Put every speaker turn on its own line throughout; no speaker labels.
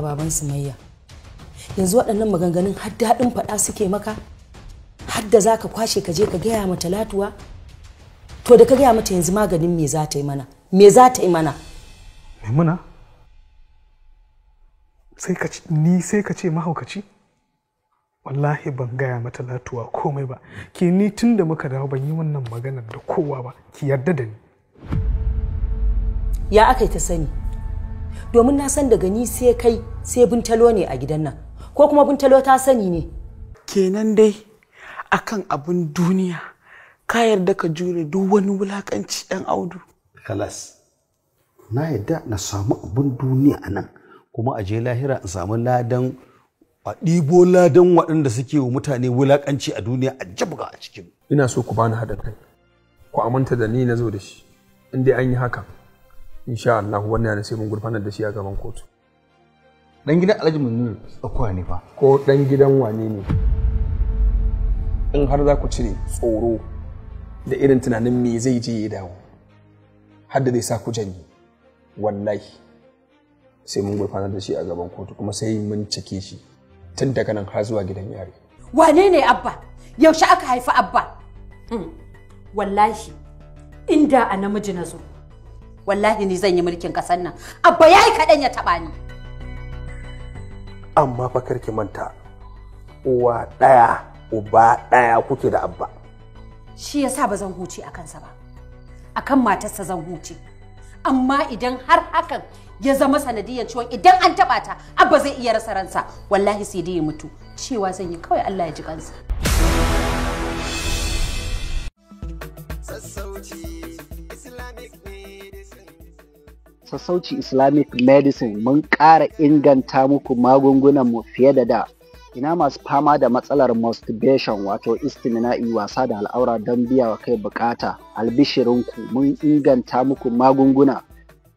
haba baban Sumayya. Yanzu waɗannan maganganun har daɗin faɗa suke maka? Har da za ka kwashe ka je ka gaya mata Talatuwa? To da ka gaya mata yanzu maganin me za ta yi mana? Me za ta yi mana?
Maimuna? Sai ka ce mahaukaci? Wallahi ban gaya mata Talatuwa komai ba. Ke ni tun da muka dawo ban yi wannan maganar da kowa ba. Ki yarda da ni.
Ya aka yi ta sani? Domin na san daga ni sai kai sai Bintalo ne a gidan nan. Ko kuma Bintalo ta sani ne?
Kenan dai akan abin duniya ka yarda ka jure duk wani wulakanci ɗan Audu.
Kalas. Na yarda na samu abin duniya a nan kuma a je lahira in samu ladan a ɗibo ladan waɗanda suke wa mutane wulakanci a duniya a jabga a cikin.
Ina so ku bani haɗin kai. Ku aminta da ni na zo da shi. In dai an yi hakan. Insha Allah wannan yana sai mun gurfanar da shi a gaban kotu.
Dan gidan Alhaji Munir tsakuwa ne fa.
Ko dan gidan wane ne? In har za ku cire tsoro da irin tunanin me zai je ya dawo. Har da zai sa ku janye. Wallahi sai mun gurfanar da shi a gaban kotu kuma sai mun cike shi tun daga nan har zuwa gidan yari.
Wane ne Abba? Yaushe aka haifi Abba? Wallahi inda a namiji na zo. Wallahi ni zan yi mulkin kasar nan. Abba yayi kaɗan ya taɓa ni.
Amma fa karki manta uwa ɗaya uba ɗaya kuke da Abba.
Shi yasa ba zan huce a kansa ba. Akan matarsa zan huce. Amma idan har hakan ya zama sanadiyar ciwon idan an taɓa ta Abba zai iya rasa ransa wallahi sai dai ya mutu. Cewa zan yi kawai Allah ya ji kansa.
Sassauci Islamic Medicine mun ƙara inganta muku magungunanmu fiye da da. Ina masu fama da matsalar masturbation wato istimina'i wasa da al'aura don biya wa kai bukata. Albishirinku mun inganta muku magunguna.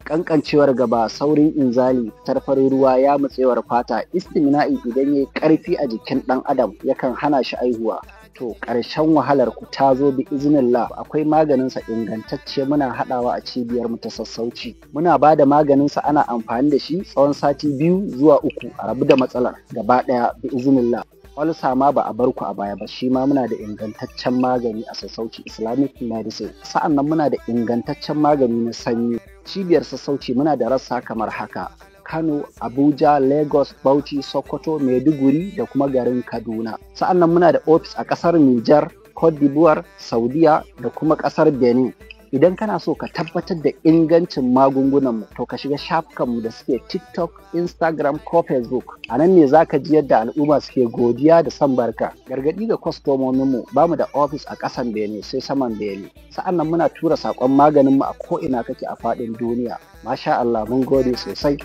Kankancewar gaba, saurin inzali, tarfarin ruwa, ya mutsewar fata, istimina'i idan ya yi ƙarfi a jikin ɗan adam yakan hana shi aihuwa. To ƙarshen wahalar ku ta zo bi iznillah, akwai maganinsa ingantacce muna haɗawa a cibiyar mu ta Sassauci. Muna ba da maganinsa ana amfani da shi tsawon sati 2 zuwa 3 a rabu da matsalar gaba ɗaya bi iznillah. Olsa ma ba a bar ku a baya ba, shi ma muna da ingantaccen magani a Sassauci Islamic Medicine. Sa'annan muna da ingantaccen magani na sanyi. Cibiyar Sassauci muna da rassa kamar haka: Kano, Abuja, Lagos, Bauchi, Sokoto, Maiduguri da kuma garin Kaduna. Sa'annan muna da ofis a ƙasar Nijar, Cote d'Ivoire, Saudiya da kuma ƙasar Benin. Idan kana so ka tabbatar da ingancin magungunanmu to ka shiga shafukanmu da suke TikTok, Instagram ko Facebook. A nan ne za ka ji yadda al'umma suke godiya da son barka. Gargaɗi ga kwastomominmu, ba mu da ofis a ƙasan Benin sai saman Benin. Sa'annan muna tura saƙon maganinmu a ko'ina kake a faɗin duniya. Masha Allah mun gode sosai.